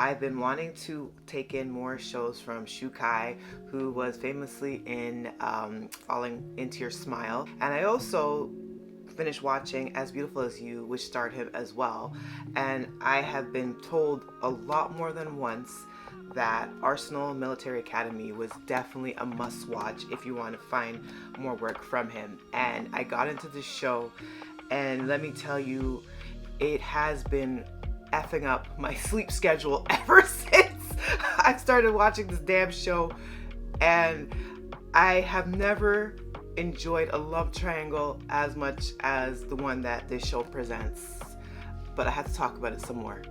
I've been wanting to take in more shows from Kai, who was famously in Falling Into Your Smile. And I also finished watching As Beautiful as You, which starred him as well. And I have been told a lot more than once that Arsenal Military Academy was definitely a must watch if you want to find more work from him. And I got into this show, and let me tell you, it has been effing up my sleep schedule ever since I started watching this damn show. And I have never enjoyed a love triangle as much as the one that this show presents. But I have to talk about it some more.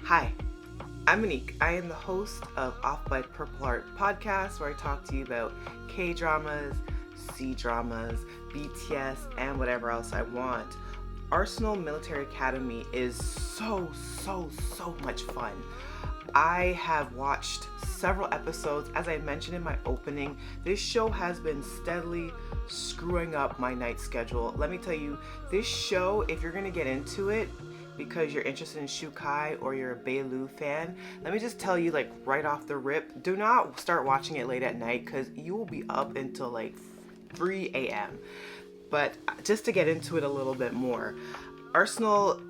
Hi, I'm Monique. I am the host of Off by Purple Heart podcast, where I talk to you about K-dramas, C-dramas, BTS, and whatever else I want. Arsenal Military Academy is so much fun. I have watched several episodes. As I mentioned in my opening, this show has been steadily screwing up my night schedule. Let me tell you, this show, if you're going to get into it because you're interested in Kai or you're a Bai Lu fan, let me just tell you, like, right off the rip, do not start watching it late at night because you will be up until like 3 a.m. But just to get into it a little bit more, Arsenal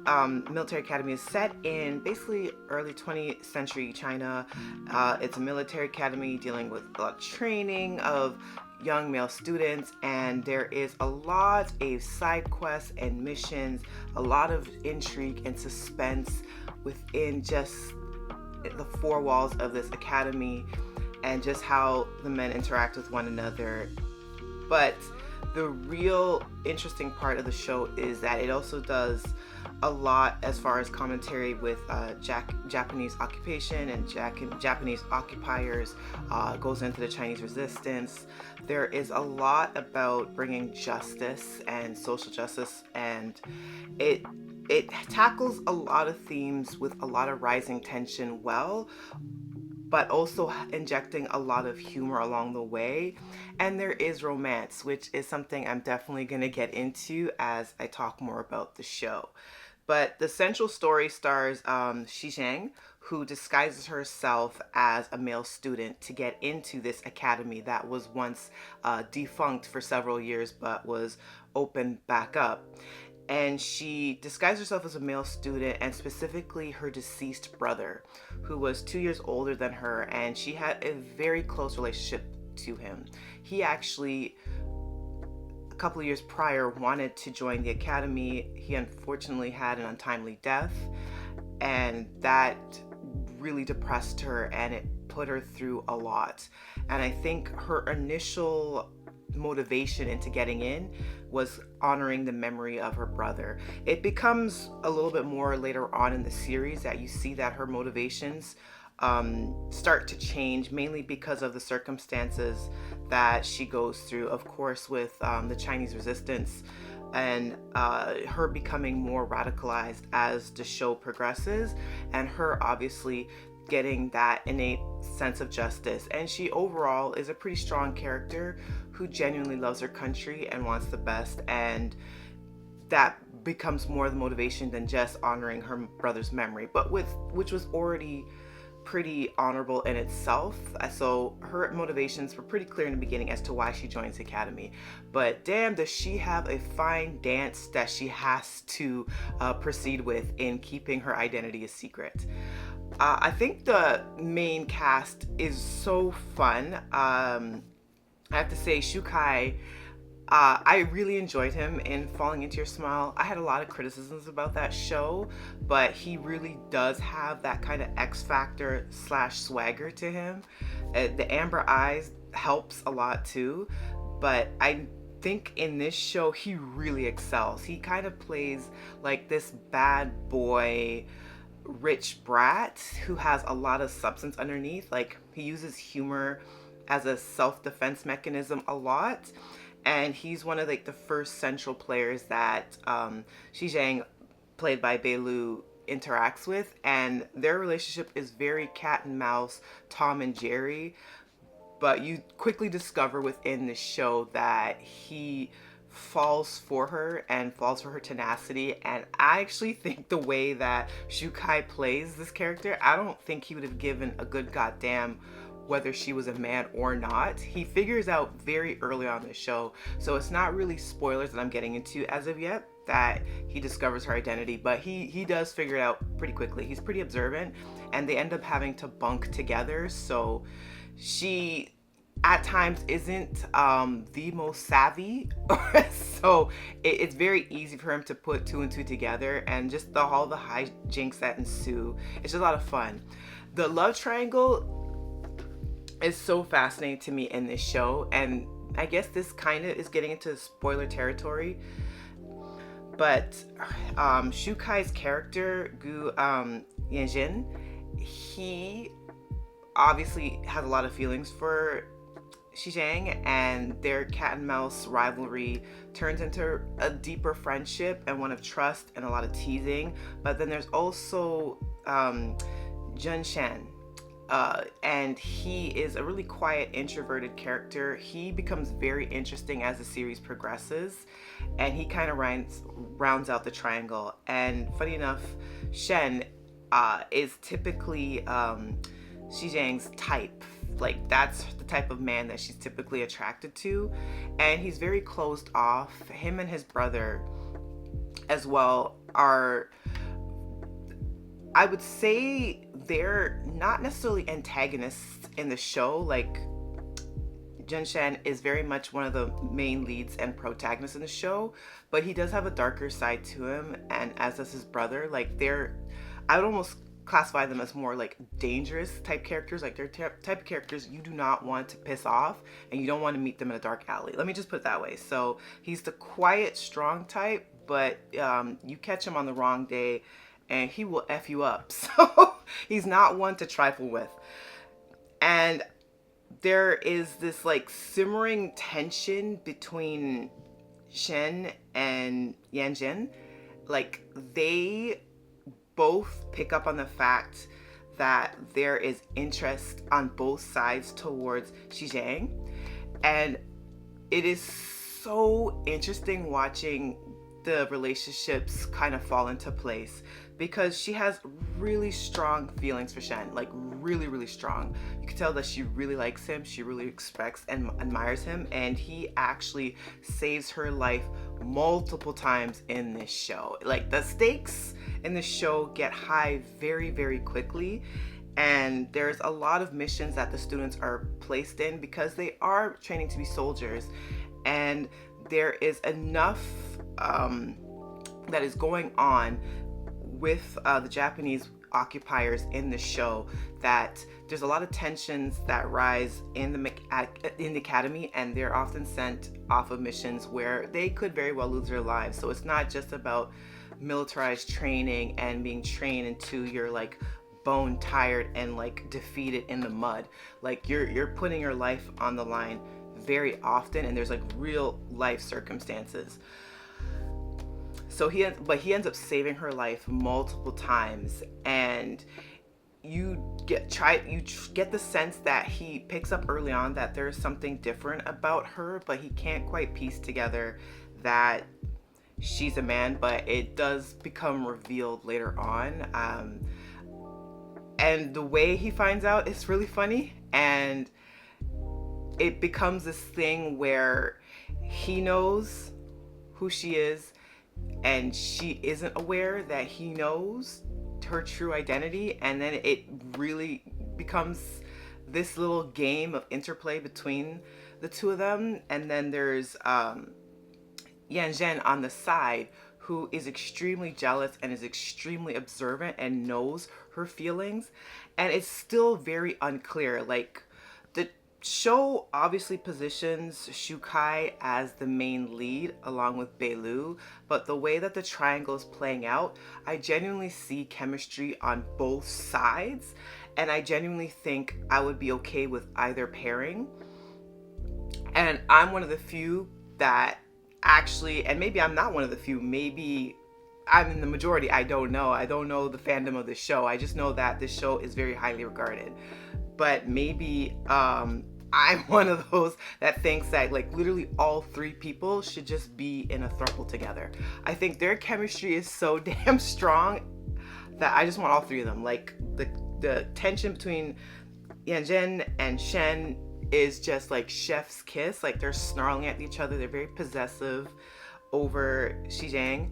Military Academy is set in basically early 20th century China. It's a military academy dealing with a lot of training of young male students, and there is a lot of side quests and missions, a lot of intrigue and suspense within just the four walls of this academy and just how the men interact with one another. But the real interesting part of the show is that it also does a lot as far as commentary with Japanese occupation and Japanese occupiers, goes into the Chinese resistance. There is a lot about bringing justice and social justice, and it tackles a lot of themes with a lot of rising tension well, but also injecting a lot of humor along the way. And there is romance, which is something I'm definitely going to get into as I talk more about the show. But the central story stars Shi Zhang, who disguises herself as a male student to get into this academy that was once defunct for several years but was opened back up. And she disguised herself as a male student, and specifically her deceased brother, who was 2 years older than her, and she had a very close relationship to him. He actually, a couple of years prior, wanted to join the academy. He unfortunately had an untimely death, and that really depressed her, and it put her through a lot. And I think her initial motivation into getting in was honoring the memory of her brother. It becomes a little bit more later on in the series that you see that her motivations start to change, mainly because of the circumstances that she goes through, of course, with the Chinese resistance, and her becoming more radicalized as the show progresses, and her obviously getting that innate sense of justice. And she overall is a pretty strong character who genuinely loves her country and wants the best, and that becomes more the motivation than just honoring her brother's memory, but which was already pretty honorable in itself. So her motivations were pretty clear in the beginning as to why she joins the academy. But damn, does she have a fine dance that she has to proceed with in keeping her identity a secret. I think the main cast is so fun. I have to say, Kai, I really enjoyed him in Falling Into Your Smile. I had a lot of criticisms about that show, but he really does have that kind of X factor / swagger to him. The amber eyes helps a lot too, but I think in this show he really excels. He kind of plays like this bad boy rich brat who has a lot of substance underneath. Like, he uses humor as a self-defense mechanism a lot, and he's one of like the first central players that Shi Zhang, played by Bai Lu, interacts with, and their relationship is very cat and mouse, Tom and Jerry. But you quickly discover within the show that he falls for her and falls for her tenacity. And I actually think the way that Shukai plays this character, I don't think he would have given a good goddamn whether she was a man or not. He figures out very early on in the show, so it's not really spoilers that I'm getting into as of yet, that he discovers her identity, but he does figure it out pretty quickly. He's pretty observant, and they end up having to bunk together, so she at times isn't the most savvy. So it's very easy for him to put two and two together, and just all the hijinks that ensue, it's just a lot of fun. The love triangle is so fascinating to me in this show, and I guess this kind of is getting into spoiler territory, but Shukai's character, Gu Yanjin, he obviously has a lot of feelings for Xizhang, and their cat and mouse rivalry turns into a deeper friendship and one of trust and a lot of teasing. But then there's also Junshan, and he is a really quiet, introverted character. He becomes very interesting as the series progresses, and he kind of rounds out the triangle. And funny enough, Shen is typically Xizhang's type. Like, that's the type of man that she's typically attracted to, and he's very closed off. Him and his brother as well are, I would say, they're not necessarily antagonists in the show. Like, Junshan is very much one of the main leads and protagonists in the show, but he does have a darker side to him, and as does his brother. Like, I would almost classify them as more like dangerous type characters. Like, they're type of characters you do not want to piss off, and you don't want to meet them in a dark alley. Let me just put it that way. So he's the quiet, strong type, but you catch him on the wrong day and he will F you up. So he's not one to trifle with. And there is this like simmering tension between Shen and Yanjin. Like, they both pick up on the fact that there is interest on both sides towards Xizhang, and it is so interesting watching the relationships kind of fall into place, because she has really strong feelings for Shen, like really, really strong. You can tell that she really likes him, she really respects and admires him, and he actually saves her life multiple times in this show. Like, the stakes in the show get high very, very quickly, and there's a lot of missions that the students are placed in because they are training to be soldiers, and there is enough that is going on with the Japanese occupiers in the show that there's a lot of tensions that rise in the academy, and they're often sent off of missions where they could very well lose their lives. So it's not just about militarized training and being trained until you're like bone tired and like defeated in the mud. Like, you're putting your life on the line very often, and there's like real life circumstances. So he ends up saving her life multiple times, and you get the sense that he picks up early on that there's something different about her, but he can't quite piece together that she's a man. But it does become revealed later on, and the way he finds out is really funny, and it becomes this thing where he knows who she is, and she isn't aware that he knows her true identity, and then it really becomes this little game of interplay between the two of them. And then there's Yanjin on the side, who is extremely jealous and is extremely observant and knows her feelings, and it's still very unclear. Like, the show obviously positions Shukai as the main lead along with Bai Lu, but the way that the triangle is playing out, I genuinely see chemistry on both sides, and I genuinely think I would be okay with either pairing. And I'm one of the few that actually, and maybe I'm not one of the few, maybe I'm in the majority, I don't know the fandom of this show. I just know that this show is very highly regarded. But maybe I'm one of those that thinks that like literally all three people should just be in a throuple together. I think their chemistry is so damn strong that I just want all three of them. Like the tension between Yanjin and Shen is just like chef's kiss. Like they're snarling at each other. They're very possessive over Xizhang,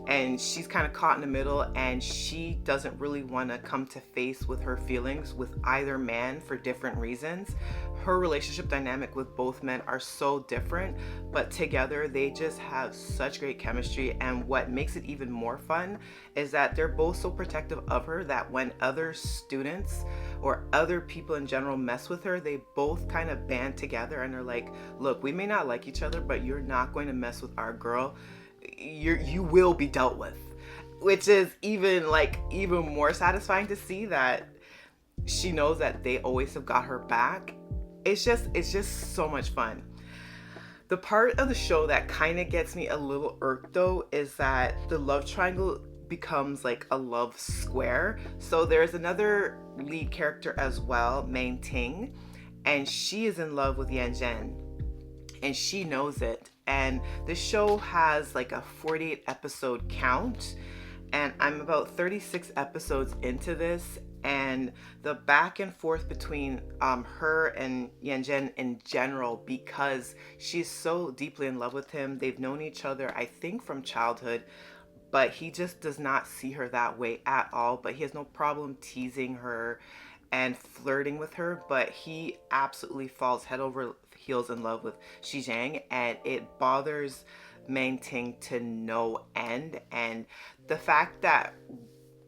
and she's kind of caught in the middle, and she doesn't really want to come to face with her feelings with either man for different reasons. Her relationship dynamic with both men are so different, but together they just have such great chemistry. And what makes it even more fun is that they're both so protective of her that when other students or other people in general mess with her, they both kind of band together and they're like, look, we may not like each other, but you're not going to mess with our girl. You will be dealt with, which is even more satisfying to see that she knows that they always have got her back. It's just so much fun. The part of the show that kind of gets me a little irked though is that the love triangle becomes like a love square. So there's another lead character as well, Main Ting, and she is in love with Yanjin, and she knows it. And the show has like a 48 episode count, and I'm about 36 episodes into this, and the back and forth between her and Yanjin in general, because she's so deeply in love with him. They've known each other, I think, from childhood, but he just does not see her that way at all. But he has no problem teasing her and flirting with her, but he absolutely falls head over heels in love with Xizhang, and it bothers Main Ting to no end. And the fact that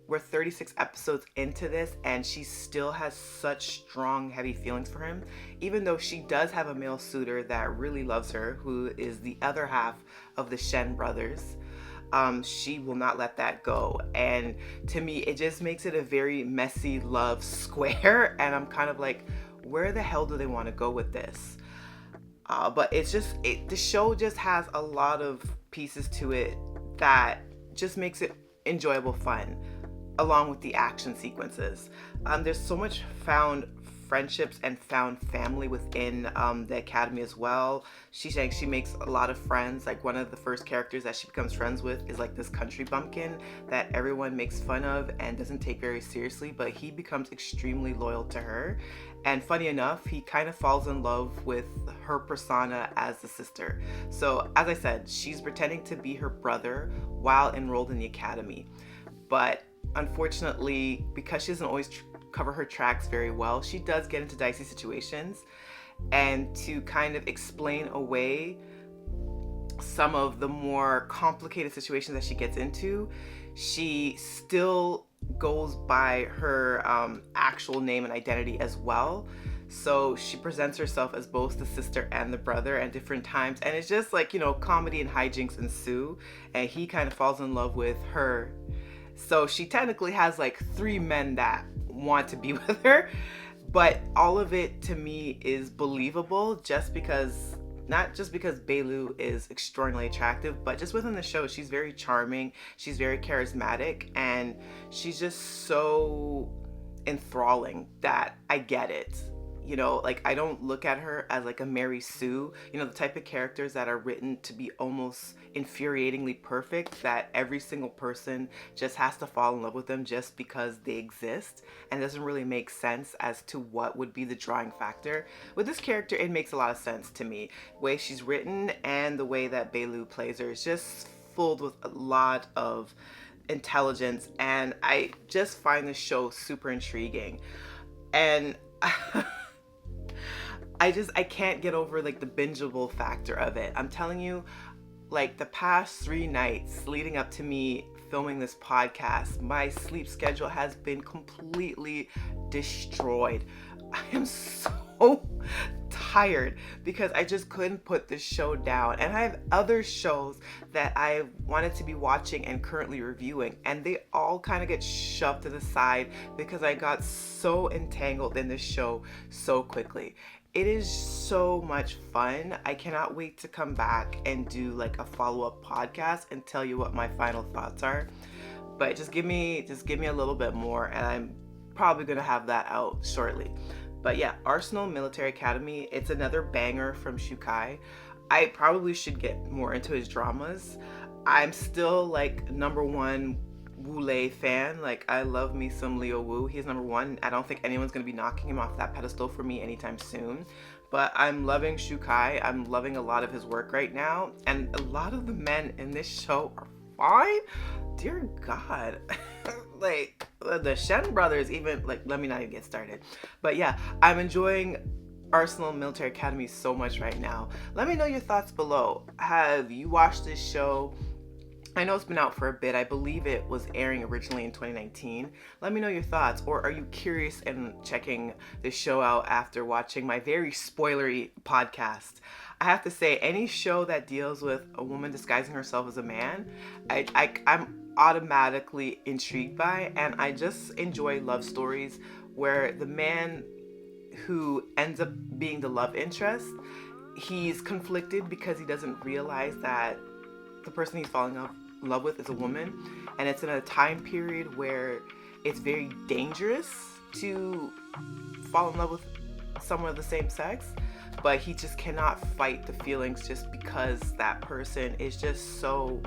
we're 36 episodes into this and she still has such strong, heavy feelings for him, even though she does have a male suitor that really loves her, who is the other half of the Shen brothers. She will not let that go. And to me, it just makes it a very messy love square. And I'm kind of like, where the hell do they want to go with this? But the show just has a lot of pieces to it that just makes it enjoyable fun, along with the action sequences. There's so much found friendships and found family within the academy as well. She makes a lot of friends. Like one of the first characters that she becomes friends with is like this country bumpkin that everyone makes fun of and doesn't take very seriously, but he becomes extremely loyal to her. And funny enough, he kind of falls in love with her persona as the sister. So as I said, she's pretending to be her brother while enrolled in the academy. But unfortunately, because she doesn't always cover her tracks very well, she does get into dicey situations. And to kind of explain away some of the more complicated situations that she gets into, she still goes by her actual name and identity as well. So she presents herself as both the sister and the brother at different times, and it's just like, comedy and hijinks ensue, and he kind of falls in love with her. So she technically has like 3 men that want to be with her, but all of it to me is believable, not just because Bai Lu is extraordinarily attractive, but just within the show, she's very charming, she's very charismatic, and she's just so enthralling that I get it. Like I don't look at her as like a Mary Sue, the type of characters that are written to be almost infuriatingly perfect, that every single person just has to fall in love with them just because they exist, and it doesn't really make sense as to what would be the drawing factor. With this character, it makes a lot of sense to me. The way she's written and the way that Bai Lu plays her is just filled with a lot of intelligence, and I just find the show super intriguing. And I can't get over like the bingeable factor of it. I'm telling you, like the past 3 nights leading up to me filming this podcast, my sleep schedule has been completely destroyed. I am so tired because I just couldn't put this show down. And I have other shows that I wanted to be watching and currently reviewing, and they all kind of get shoved to the side because I got so entangled in this show so quickly. It is so much fun. I cannot wait to come back and do like a follow-up podcast and tell you what my final thoughts are. But just give me a little bit more, and I'm probably gonna have that out shortly. But yeah, Arsenal Military Academy, it's another banger from Shukai. I probably should get more into his dramas. I'm still like number one Wu Lei fan. Like, I love me some Leo Wu. He's number one. I don't think anyone's gonna be knocking him off that pedestal for me anytime soon. But I'm loving Shukai. I'm loving a lot of his work right now. And a lot of the men in this show are fine. Dear God. Like, the Shen brothers even, like, let me not even get started. But yeah, I'm enjoying Arsenal Military Academy so much right now. Let me know your thoughts below. Have you watched this show? I know it's been out for a bit. I believe it was airing originally in 2019. Let me know your thoughts. Or are you curious and checking this show out after watching my very spoilery podcast? I have to say, any show that deals with a woman disguising herself as a man, I'm automatically intrigued by, and I just enjoy love stories where the man who ends up being the love interest, he's conflicted because he doesn't realize that the person he's falling in love with is a woman, and it's in a time period where it's very dangerous to fall in love with someone of the same sex, but he just cannot fight the feelings just because that person is just so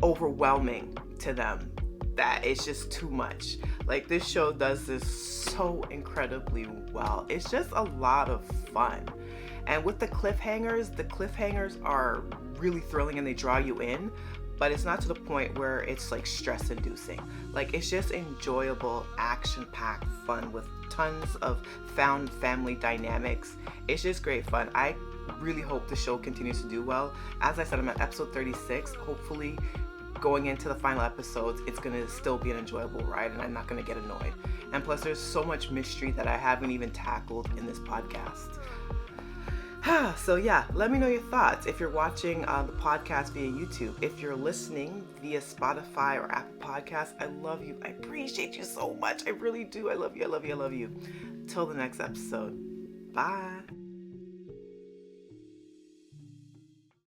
overwhelming to them that it's just too much. Like, this show does this so incredibly well. It's just a lot of fun. And with the cliffhangers are really thrilling and they draw you in, but it's not to the point where it's like stress inducing. Like, it's just enjoyable, action-packed fun with tons of found family dynamics. It's just great fun. I really hope the show continues to do well. As I said, I'm at episode 36. Hopefully, going into the final episodes, it's gonna still be an enjoyable ride and I'm not gonna get annoyed. And plus, there's so much mystery that I haven't even tackled in this podcast. So yeah, let me know your thoughts if you're watching the podcast via YouTube. If you're listening via Spotify or Apple Podcasts, I love you. I appreciate you so much. I really do. I love you. I love you. I love you. Till the next episode. Bye.